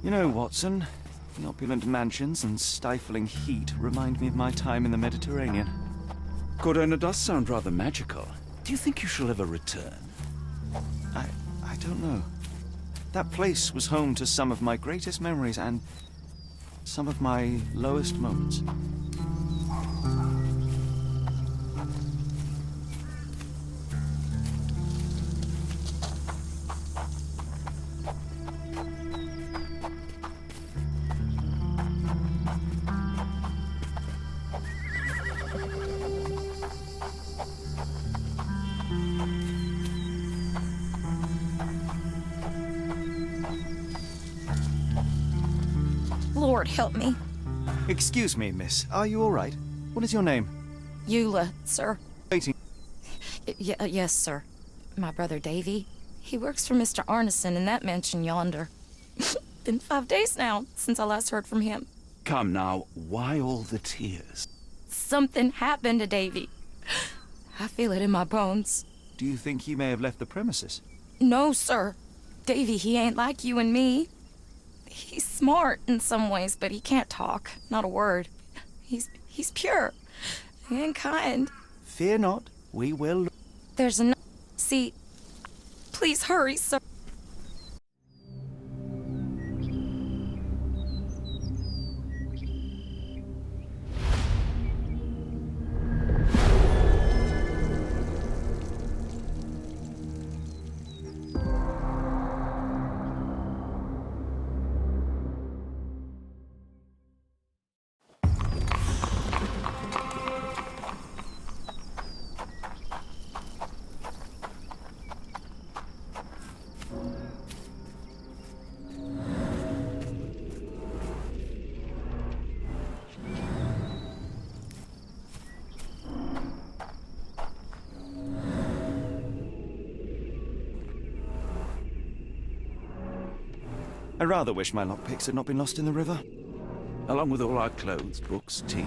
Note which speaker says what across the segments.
Speaker 1: You know, Watson, the opulent mansions and stifling heat remind me of my time in the Mediterranean.
Speaker 2: Cordona does sound rather magical. Do you think you shall ever return?
Speaker 1: I don't know. That place was home to some of my greatest memories and some of my lowest moments.
Speaker 3: Lord help me.
Speaker 1: Excuse me, miss. Are you all right? What is your name?
Speaker 3: Eula, sir.
Speaker 1: Waiting.
Speaker 3: Yes, sir. My brother Davy. He works for Mr. Arneson in that mansion yonder. Been 5 days now since I last heard from him.
Speaker 2: Come now, why all the tears?
Speaker 3: Something happened to Davy. I feel it in my bones.
Speaker 1: Do you think he may have left the premises?
Speaker 3: No, sir. Davy, he ain't like you and me. He's smart in some ways, but he can't talk. Not a word. He's pure and kind.
Speaker 1: Fear not. We will...
Speaker 3: There's a... See, please hurry, sir.
Speaker 1: I rather wish my lockpicks had not been lost in the river.
Speaker 2: Along with all our clothes, books, tea.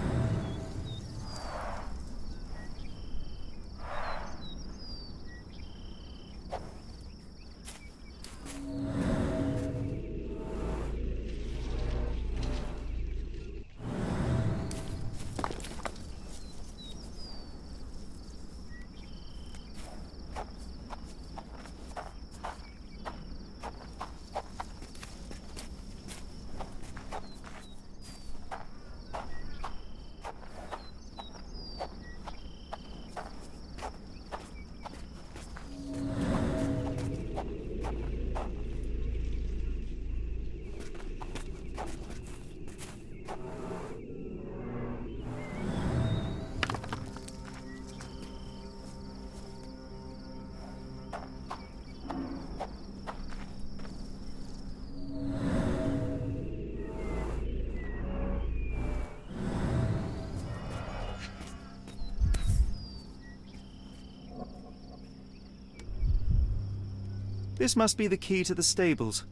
Speaker 1: This must be the key to the stables.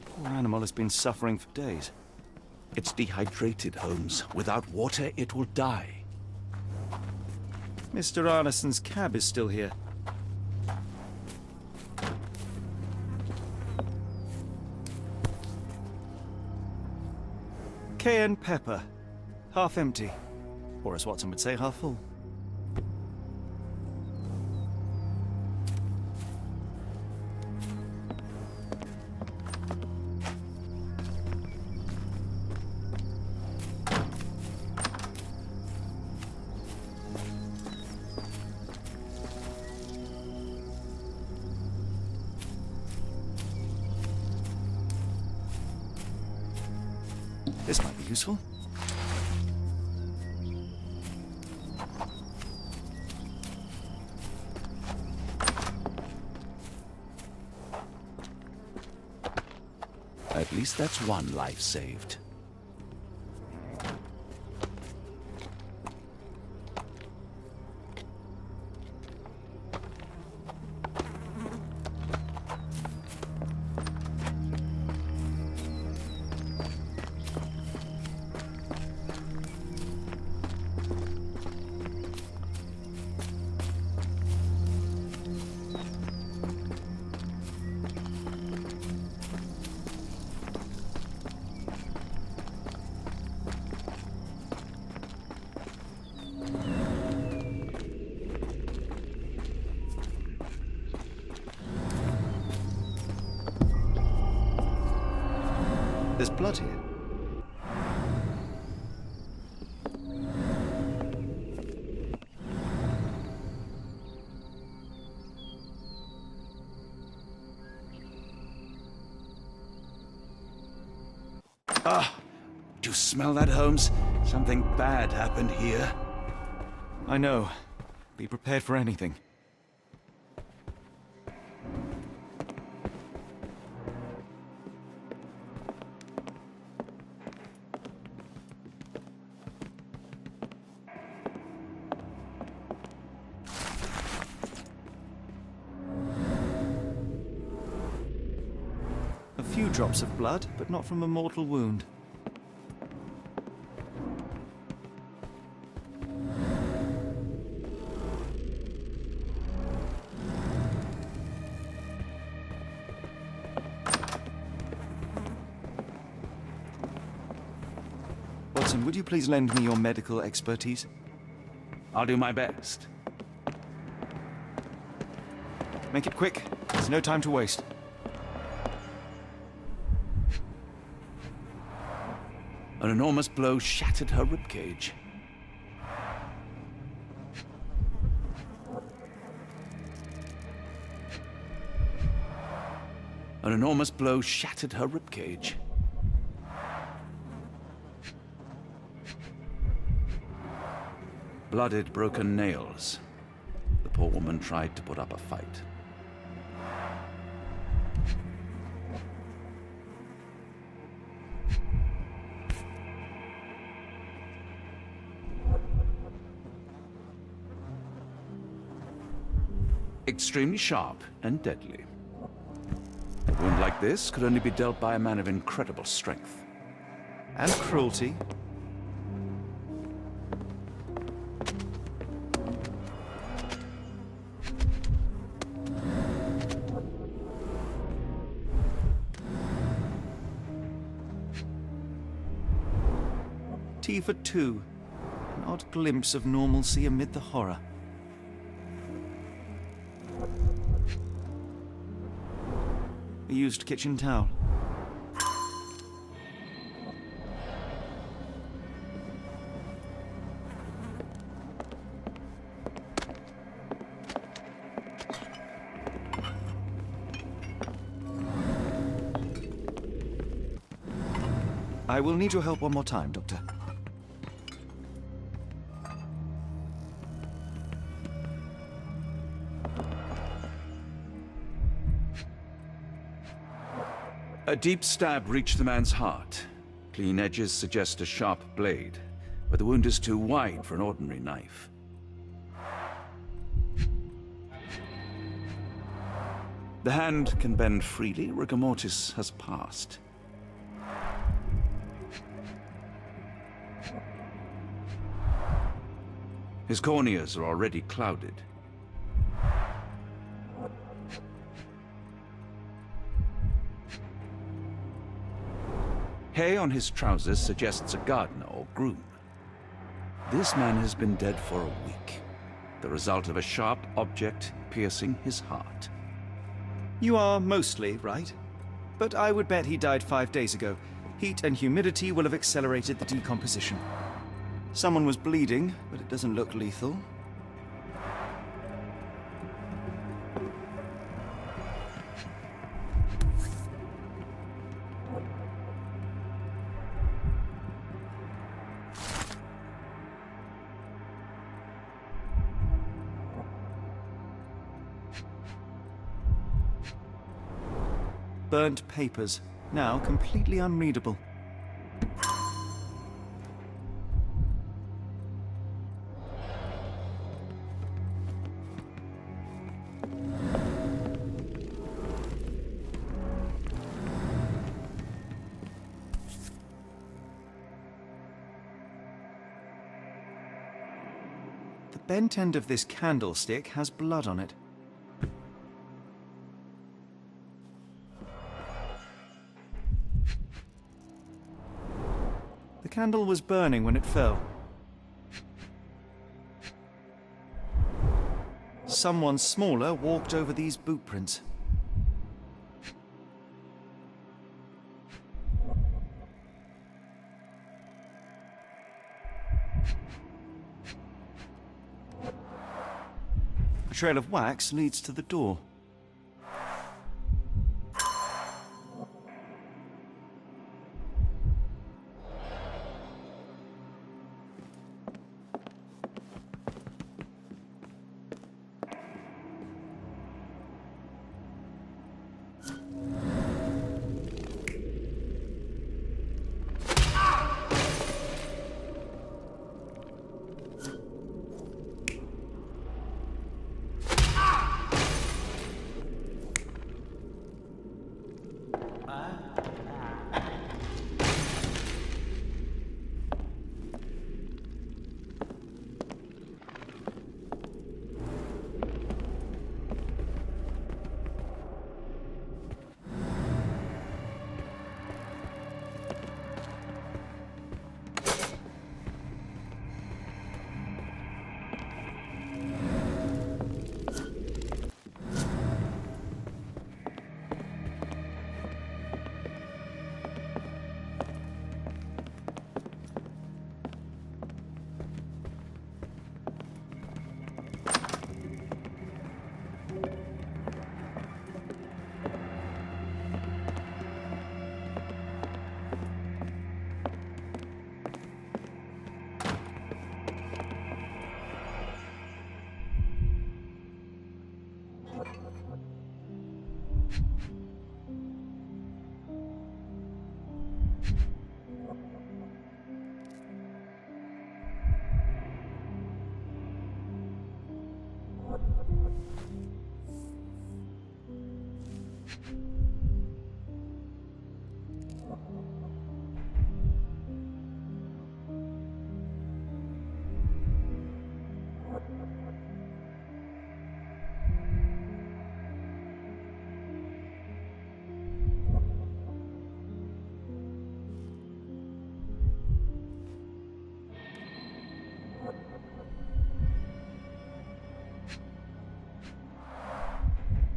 Speaker 1: Poor animal has been suffering for days.
Speaker 2: It's dehydrated, Holmes. Without water, it will die.
Speaker 1: Mr. Arneson's cab is still here. Cayenne pepper. Half empty. Or as Watson would say, half full. This might be useful.
Speaker 2: At least that's one life saved.
Speaker 1: There's blood here.
Speaker 2: Ah! Do you smell that, Holmes? Something bad happened here.
Speaker 1: I know. Be prepared for anything. A few drops of blood, but not from a mortal wound. Watson, would you please lend me your medical expertise?
Speaker 2: I'll do my best.
Speaker 1: Make it quick. There's no time to waste.
Speaker 2: An enormous blow shattered her ribcage. An enormous blow shattered her ribcage. Blooded, broken nails. The poor woman tried to put up a fight. Extremely sharp and deadly. A wound like this could only be dealt by a man of incredible strength.
Speaker 1: And cruelty. Tea for two. An odd glimpse of normalcy amid the horror. A used kitchen towel. I will need your help one more time, Doctor.
Speaker 2: A deep stab reached the man's heart. Clean edges suggest a sharp blade, but the wound is too wide for an ordinary knife. The hand can bend freely. Rigor mortis has passed. His corneas are already clouded. Hay on his trousers suggests a gardener or groom. This man has been dead for a week, the result of a sharp object piercing his heart.
Speaker 1: You are mostly right, but I would bet he died 5 days ago. Heat and humidity will have accelerated the decomposition. Someone was bleeding, but it doesn't look lethal. Burnt papers, now completely unreadable. The bent end of this candlestick has blood on it. The candle was burning when it fell. Someone smaller walked over these boot prints. A trail of wax leads to the door.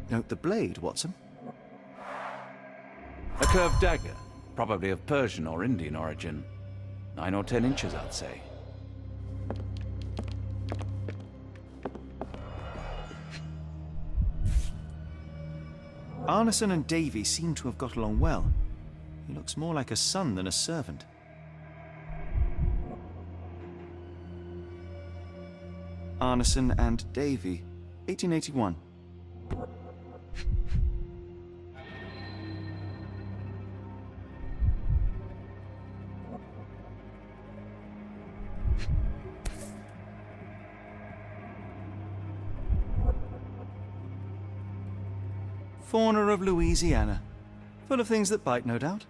Speaker 1: Note the blade, Watson.
Speaker 2: A curved dagger, probably of Persian or Indian origin. 9 or 10 inches, I'd say.
Speaker 1: Arneson and Davy seem to have got along well. He looks more like a son than a servant. Arneson and Davy, 1881. Fauna of Louisiana. Full of things that bite, no doubt.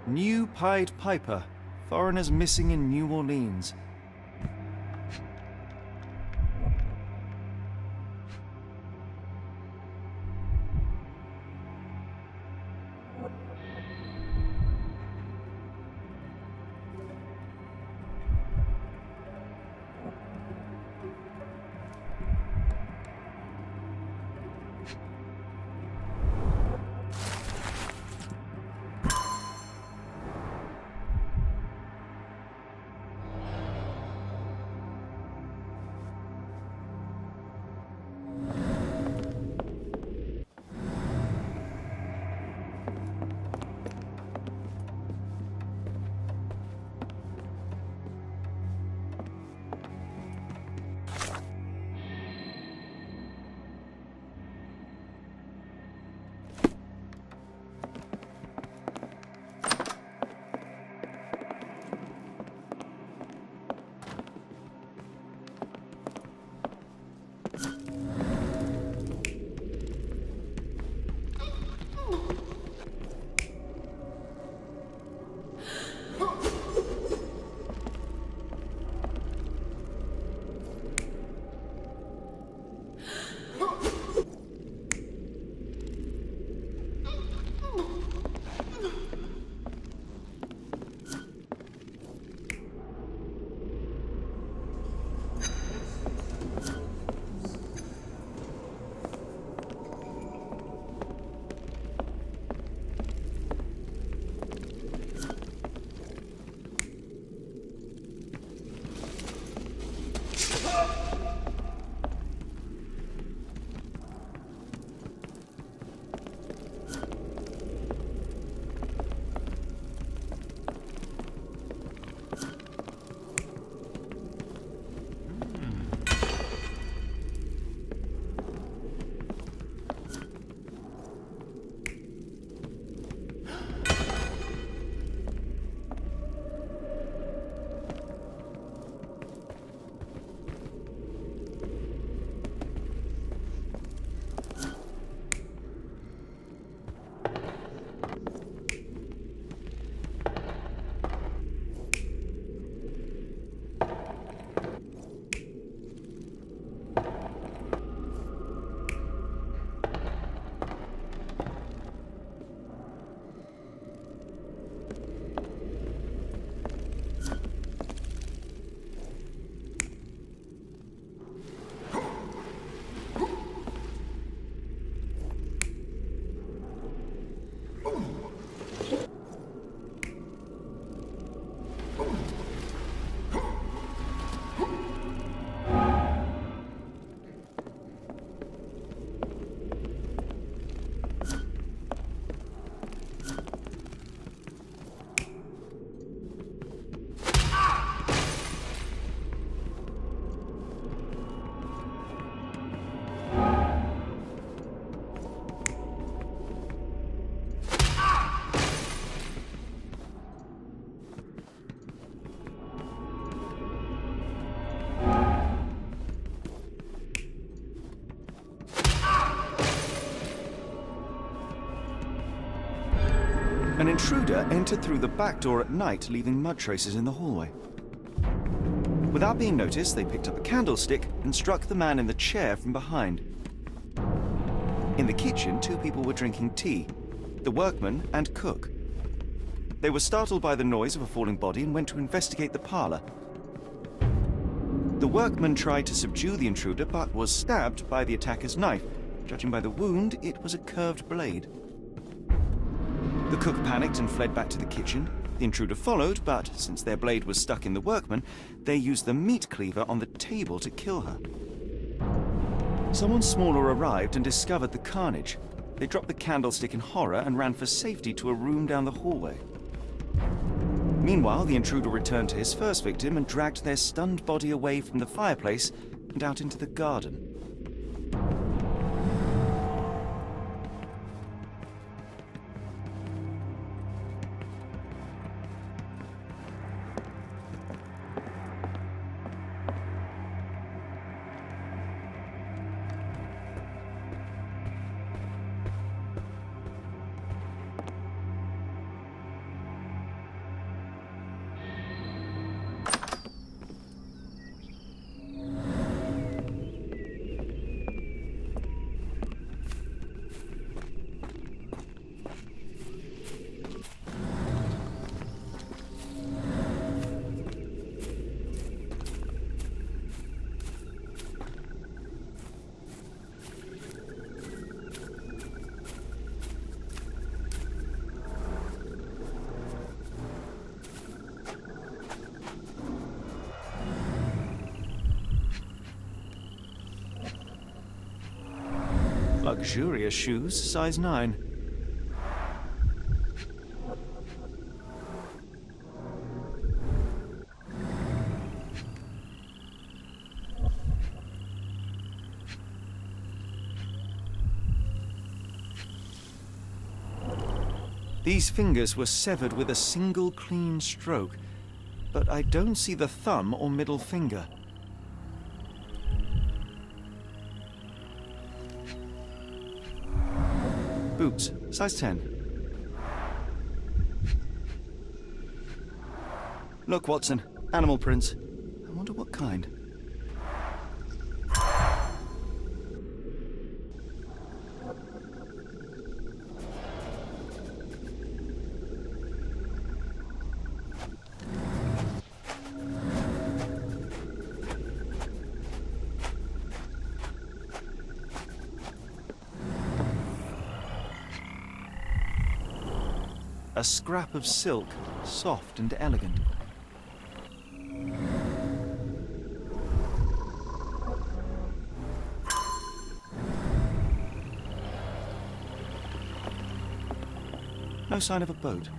Speaker 1: New Pied Piper. Foreigners missing in New Orleans. intruder entered through the back door at night, leaving mud traces in the hallway. Without being noticed, they picked up a candlestick and struck the man in the chair from behind. In the kitchen, 2 people were drinking tea, the workman and cook. They were startled by the noise of a falling body and went to investigate the parlor. The workman tried to subdue the intruder but was stabbed by the attacker's knife. Judging by the wound, it was a curved blade. The cook panicked and fled back to the kitchen. The intruder followed, but since their blade was stuck in the workman, they used the meat cleaver on the table to kill her. Someone smaller arrived and discovered the carnage. They dropped the candlestick in horror and ran for safety to a room down the hallway. Meanwhile, the intruder returned to his first victim and dragged their stunned body away from the fireplace and out into the garden. Luxurious shoes, size 9. These fingers were severed with a single clean stroke, but I don't see the thumb or middle finger. Boots, size 10. Look, Watson, animal prints. I wonder what kind. A scrap of silk, soft and elegant. No sign of a boat.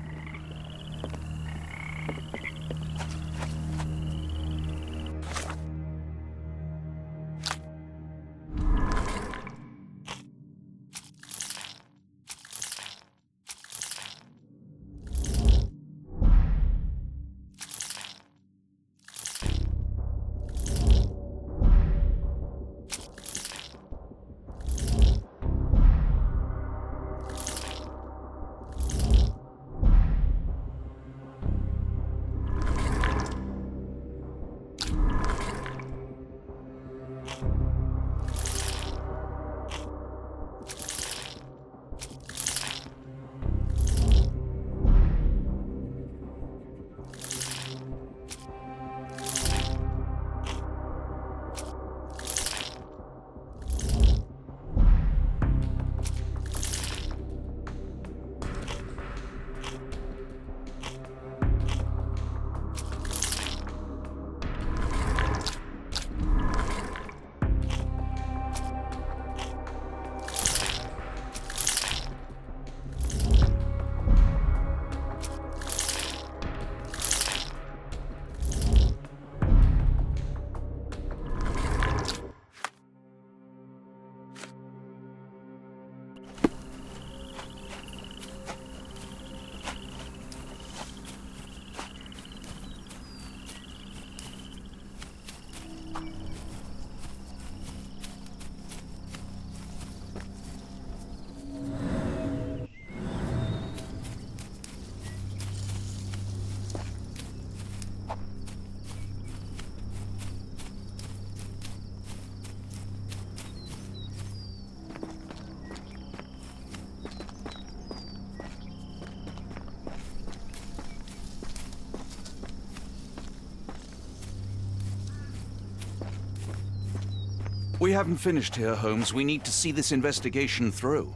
Speaker 2: We haven't finished here, Holmes. We need to see this investigation through.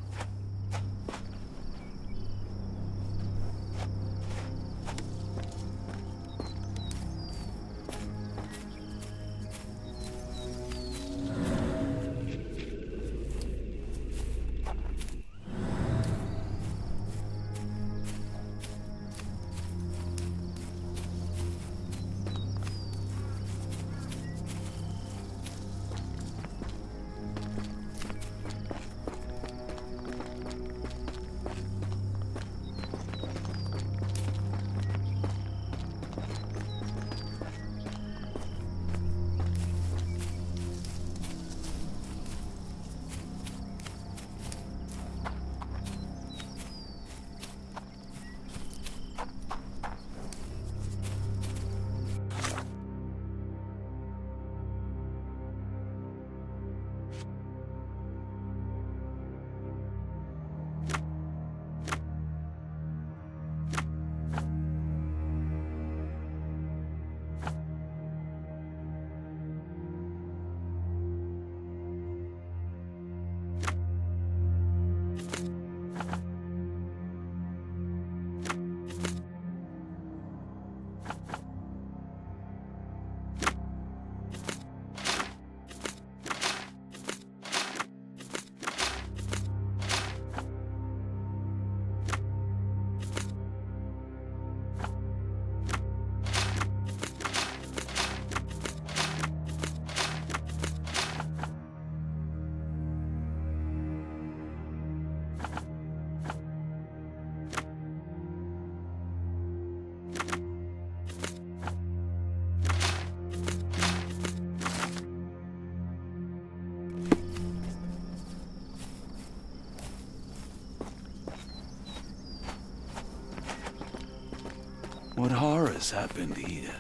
Speaker 2: What horrors happened here?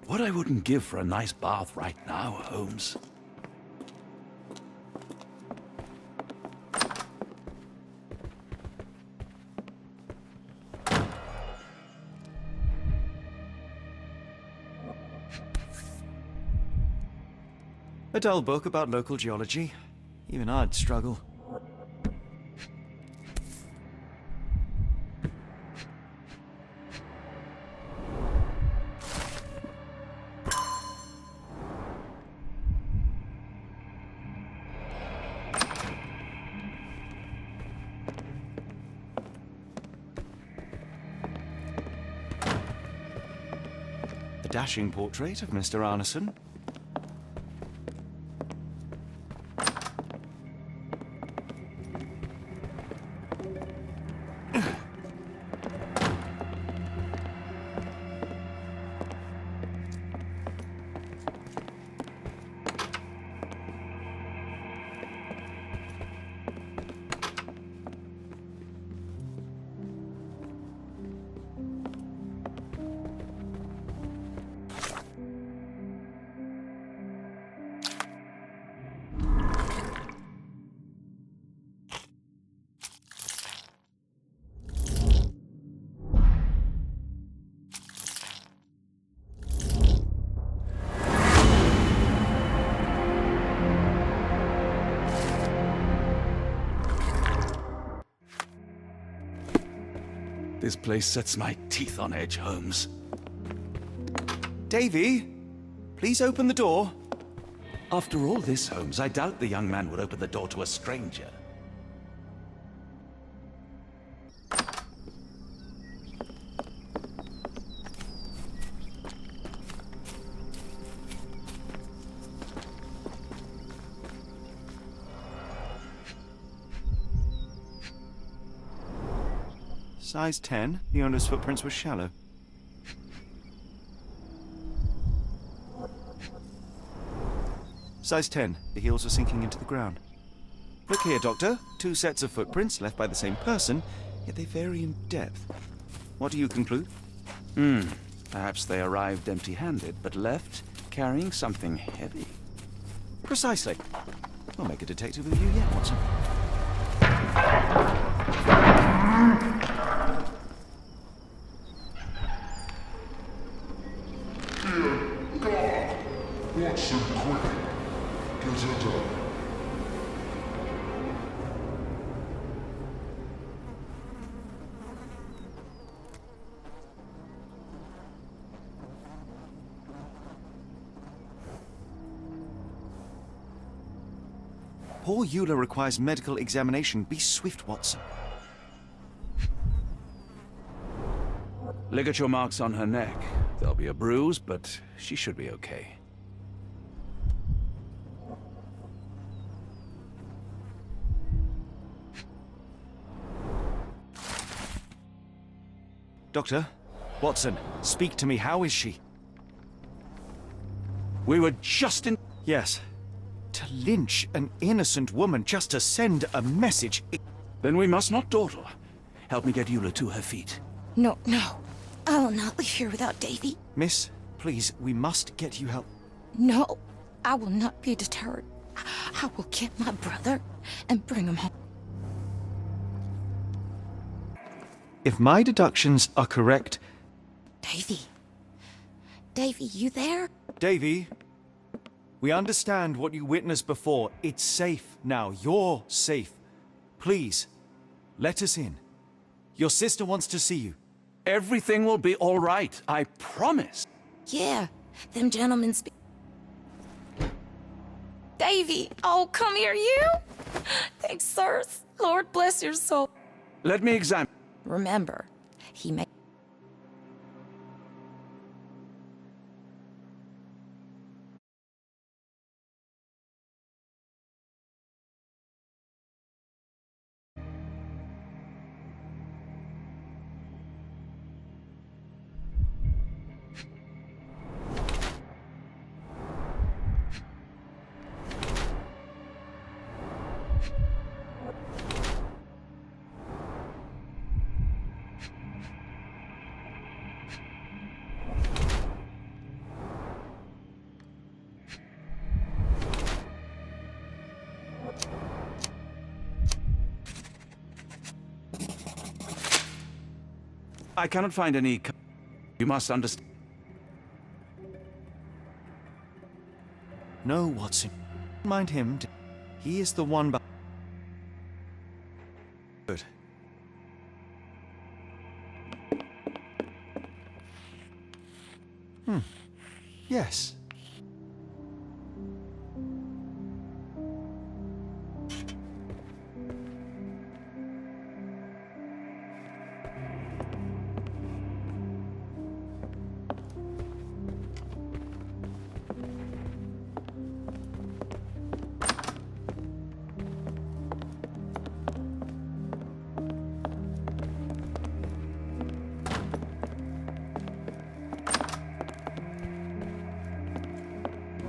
Speaker 2: What I wouldn't give for a nice bath right now, Holmes.
Speaker 1: A dull book about local geology. Even I'd struggle. A dashing portrait of Mr. Arneson.
Speaker 2: This place sets my teeth on edge, Holmes.
Speaker 1: Davy, please open the door.
Speaker 2: After all this, Holmes, I doubt the young man would open the door to a stranger.
Speaker 1: Size 10. The owner's footprints were shallow. Size 10. The heels are sinking into the ground. Look here, Doctor. 2 sets of footprints left by the same person, yet they vary in depth. What do you conclude?
Speaker 2: Perhaps they arrived empty-handed, but left carrying something heavy.
Speaker 1: Precisely. We'll make a detective of you yet, Watson.
Speaker 4: Watson, quick. Get it up.
Speaker 1: Poor Eula requires medical examination. Be swift, Watson.
Speaker 2: Ligature marks on her neck. There'll be a bruise, but she should be okay.
Speaker 1: Doctor? Watson, speak to me. How is she?
Speaker 2: We were just in...
Speaker 1: Yes. To lynch an innocent woman just to send a message...
Speaker 2: Then we must not dawdle. Help me get Eula to her feet.
Speaker 3: No, no. I will not leave here without Davy.
Speaker 1: Miss, please, we must get you help.
Speaker 3: No, I will not be deterred. I will get my brother and bring him home.
Speaker 1: If my deductions are correct...
Speaker 3: Davy. Davy, you there?
Speaker 1: Davy, we understand what you witnessed before. It's safe now. You're safe. Please, let us in. Your sister wants to see you.
Speaker 2: Everything will be all right, I promise.
Speaker 3: Yeah, them gentlemen speak. Davy, oh, come here, you. Thanks, sirs. Lord bless your soul.
Speaker 2: Let me examine.
Speaker 3: Remember, he may...
Speaker 2: I cannot find any... You must understand.
Speaker 1: No, Watson. Mind him. He is the one behind... Good. Yes.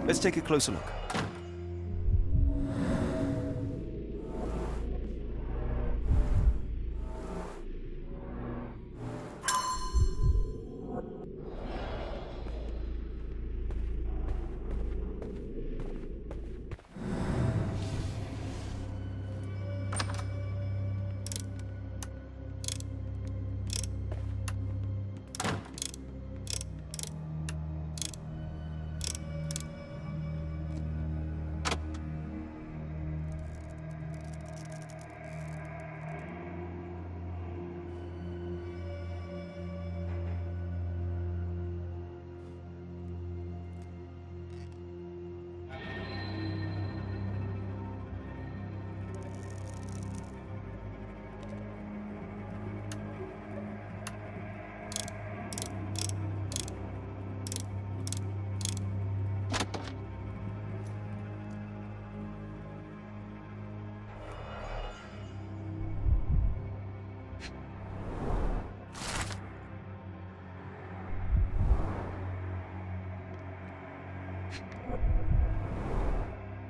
Speaker 1: Let's take a closer look.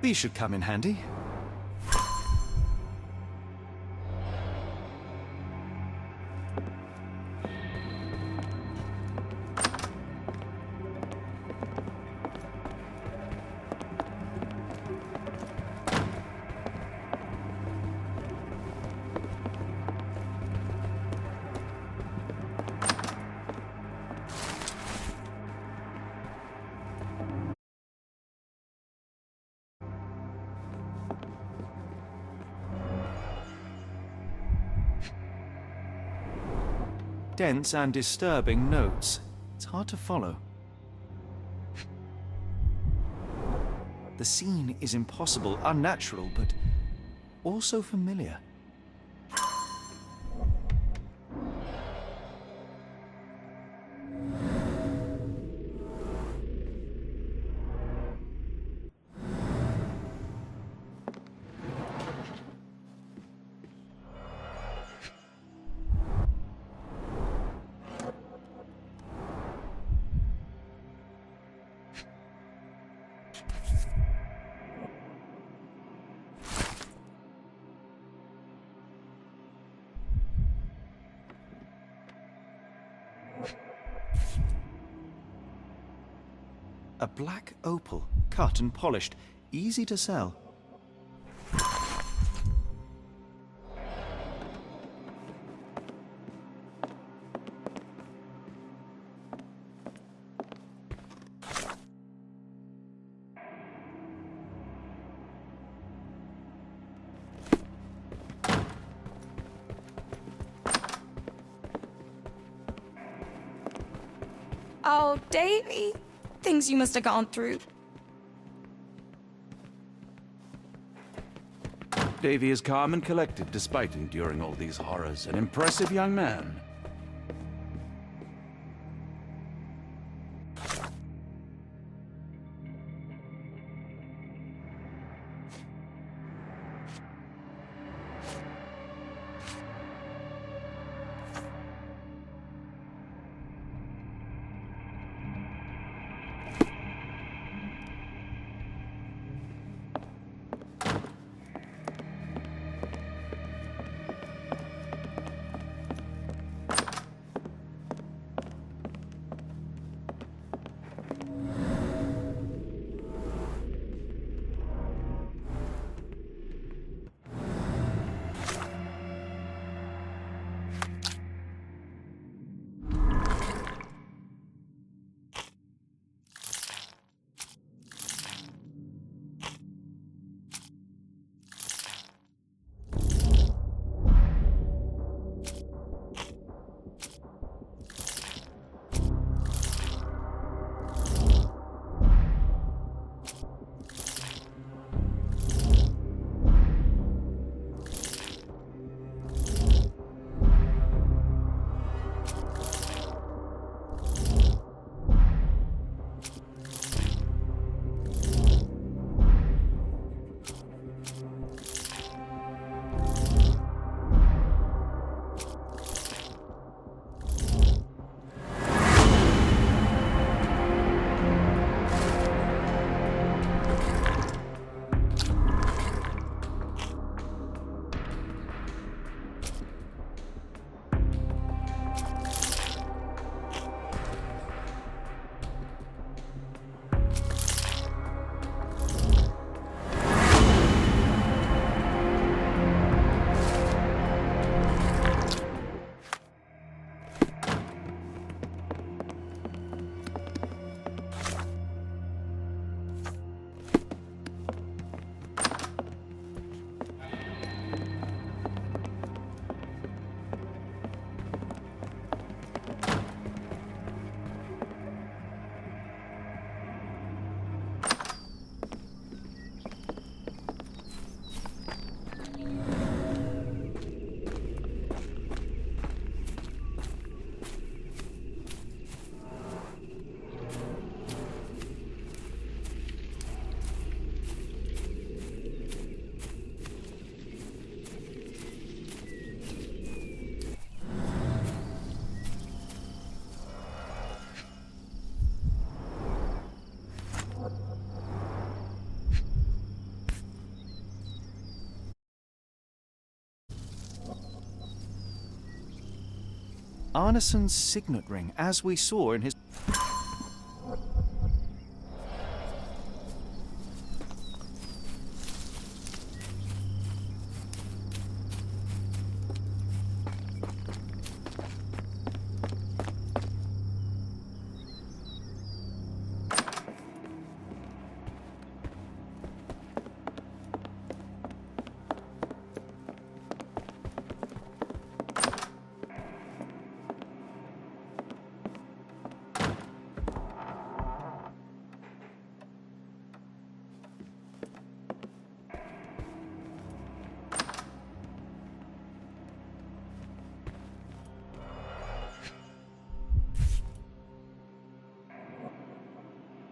Speaker 1: These should come in handy. Dense and disturbing notes. It's hard to follow. The scene is impossible, unnatural, but also familiar. A black opal, cut and polished, easy to sell.
Speaker 3: Oh, Davy. Things you must have gone through.
Speaker 2: Davy is calm and collected despite enduring all these horrors. An impressive young man.
Speaker 1: Arneson's signet ring, as we saw in his...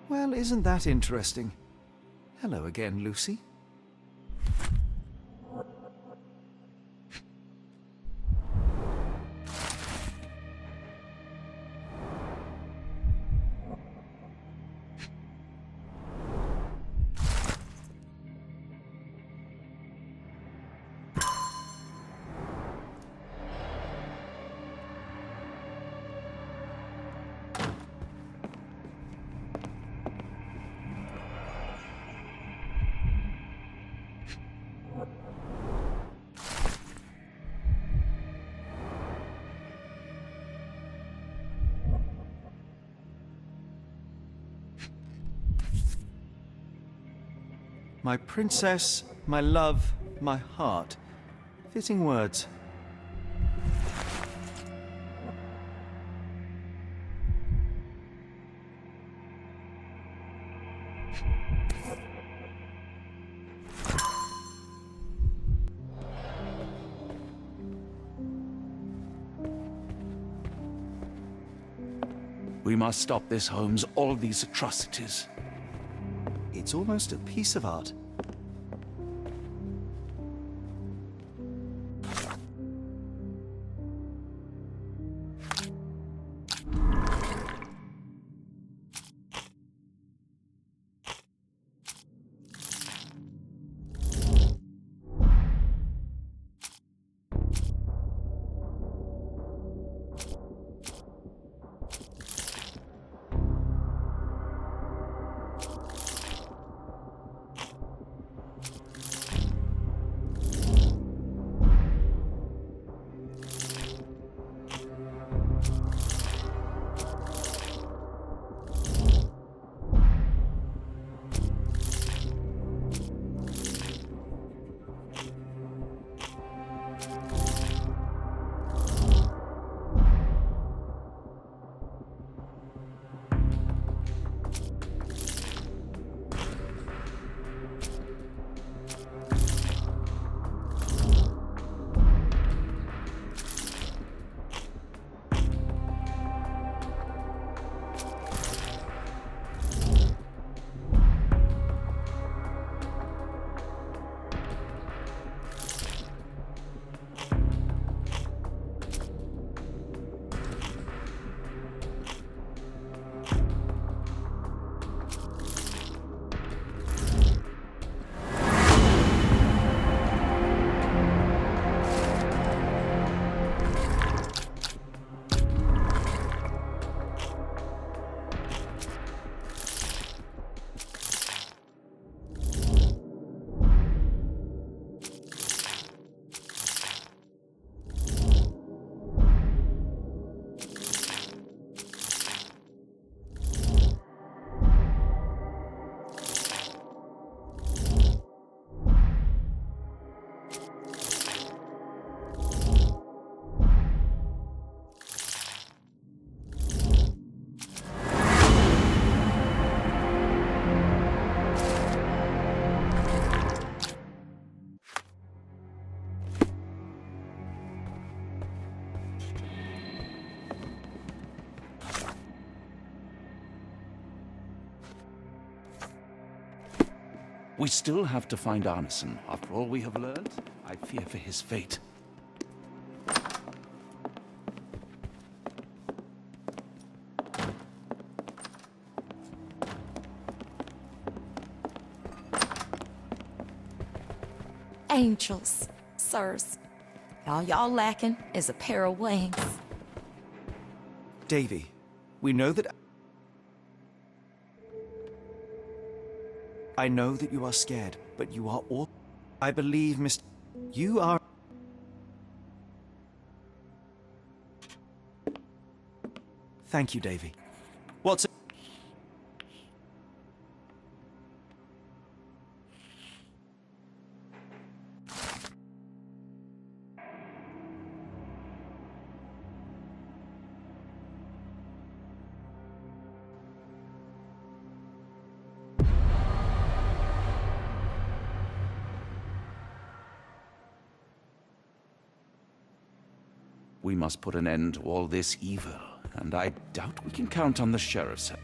Speaker 1: Well, isn't that interesting? Hello again, Lucy. My princess, my love, my heart. Fitting words.
Speaker 2: We must stop this, Holmes. All these atrocities.
Speaker 1: It's almost a piece of art.
Speaker 2: We still have to find Arneson. After all we have learned, I fear for his fate.
Speaker 3: Angels, sirs. All y'all lacking is a pair of wings.
Speaker 1: Davy, we know that... I know that you are scared, but you are all... I believe, Mr... You are... Thank you, Davy. What's...
Speaker 2: We must put an end to all this evil, and I doubt we can count on the sheriff's help.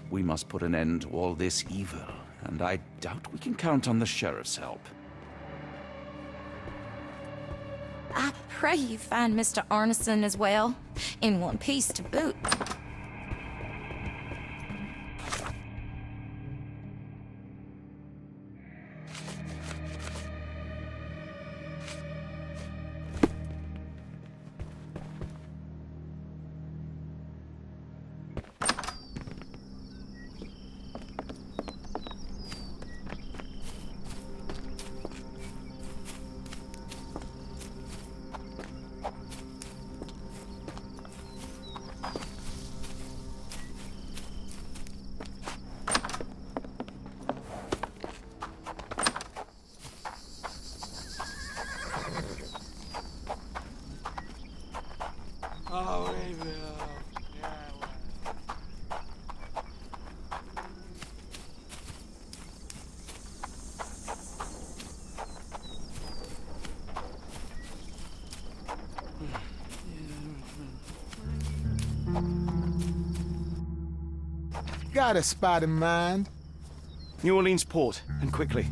Speaker 2: We must put an end to all this evil, and I doubt we can count on the sheriff's help.
Speaker 3: I pray you find Mr. Arneson as well, in one piece to boot.
Speaker 5: Got a spot in mind.
Speaker 1: New Orleans port, and quickly.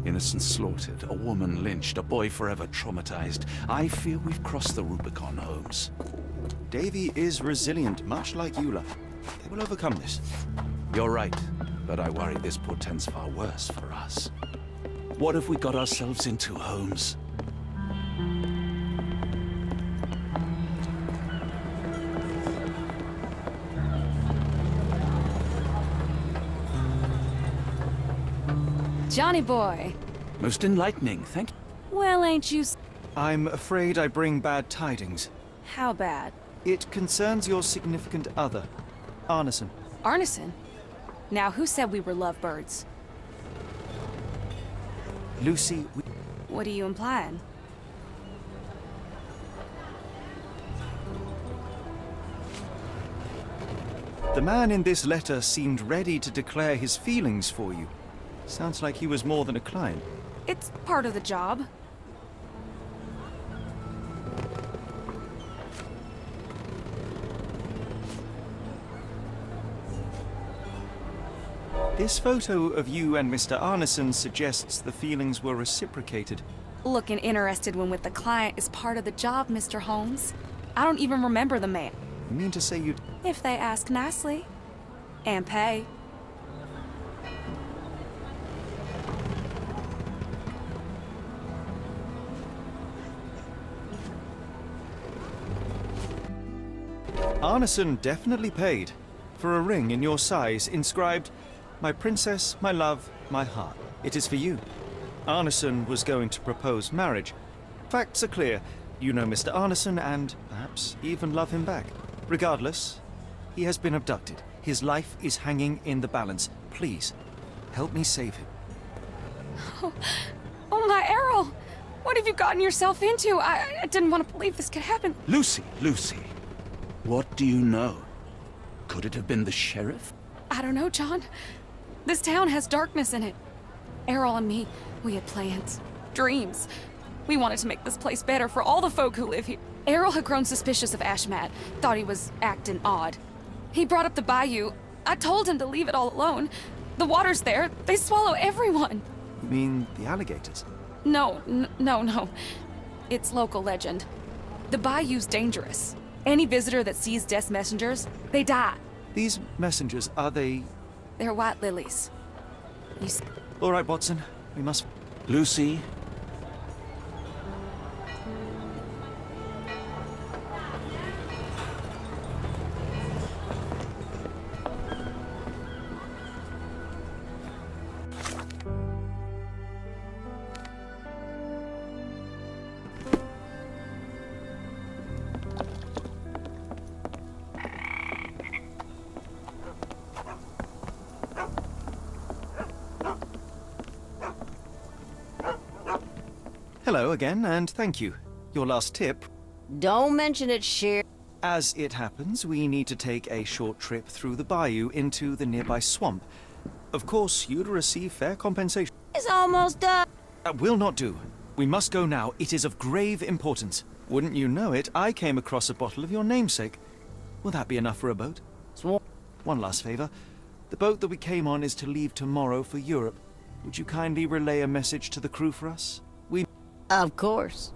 Speaker 2: Innocents slaughtered, a woman lynched, a boy forever traumatized. I fear we've crossed the Rubicon, Holmes.
Speaker 1: Davy is resilient, much like Eula. They will overcome this.
Speaker 2: You're right, but I worry this portends far worse for us. What have we got ourselves into, Holmes?
Speaker 6: Johnny boy.
Speaker 2: Most enlightening, thank you.
Speaker 6: Well, ain't you
Speaker 1: I'm afraid I bring bad tidings.
Speaker 6: how bad?
Speaker 1: It concerns your significant other, Arneson.
Speaker 6: Arneson? Now, who said we were lovebirds?
Speaker 1: Lucy,
Speaker 6: What are you implying?
Speaker 1: the man in this letter seemed ready to declare his feelings for you. Sounds like he was more than a client.
Speaker 6: It's part of the job.
Speaker 1: This photo of you and Mr. Arneson suggests the feelings were reciprocated.
Speaker 6: Looking interested when with the client is part of the job, Mr. Holmes. I don't even remember the man.
Speaker 1: You mean to say you'd...
Speaker 6: If they ask nicely. And pay.
Speaker 1: Arneson definitely paid for a ring in your size inscribed, "My princess, my love, my heart. It is for you." Arneson was going to propose marriage. Facts are clear. You know Mr. Arneson and, perhaps, even love him back. Regardless, he has been abducted. His life is hanging in the balance. Please, help me save him.
Speaker 6: Oh my Errol! What have you gotten yourself into? I didn't want to believe this could happen.
Speaker 2: Lucy, Lucy, what do you know? Could it have been the sheriff?
Speaker 6: I don't know, John. This town has darkness in it. Errol and me, we had plans, dreams. We wanted to make this place better for all the folk who live here. Errol had grown suspicious of Ashmat, thought he was acting odd. He brought up the bayou. I told him to leave it all alone. The water's there. They swallow everyone.
Speaker 1: You mean the alligators?
Speaker 6: No. It's local legend. The bayou's dangerous. Any visitor that sees death's messengers, they die.
Speaker 1: These messengers, are they...
Speaker 6: They're white lilies.
Speaker 1: All right, Watson. We must...
Speaker 2: Lucy,
Speaker 1: Hello again, and thank you. Your last tip.
Speaker 7: Don't mention it, Sher.
Speaker 1: As it happens, we need to take a short trip through the bayou into the nearby swamp. Of course, you'd receive fair compensation.
Speaker 7: It's almost done.
Speaker 1: That will not do. We must go now. It is of grave importance. Wouldn't you know it, I came across a bottle of your namesake. Will that be enough for a boat? One last favor. The boat that we came on is to leave tomorrow for Europe. Would you kindly relay a message to the crew for us?
Speaker 7: Of course.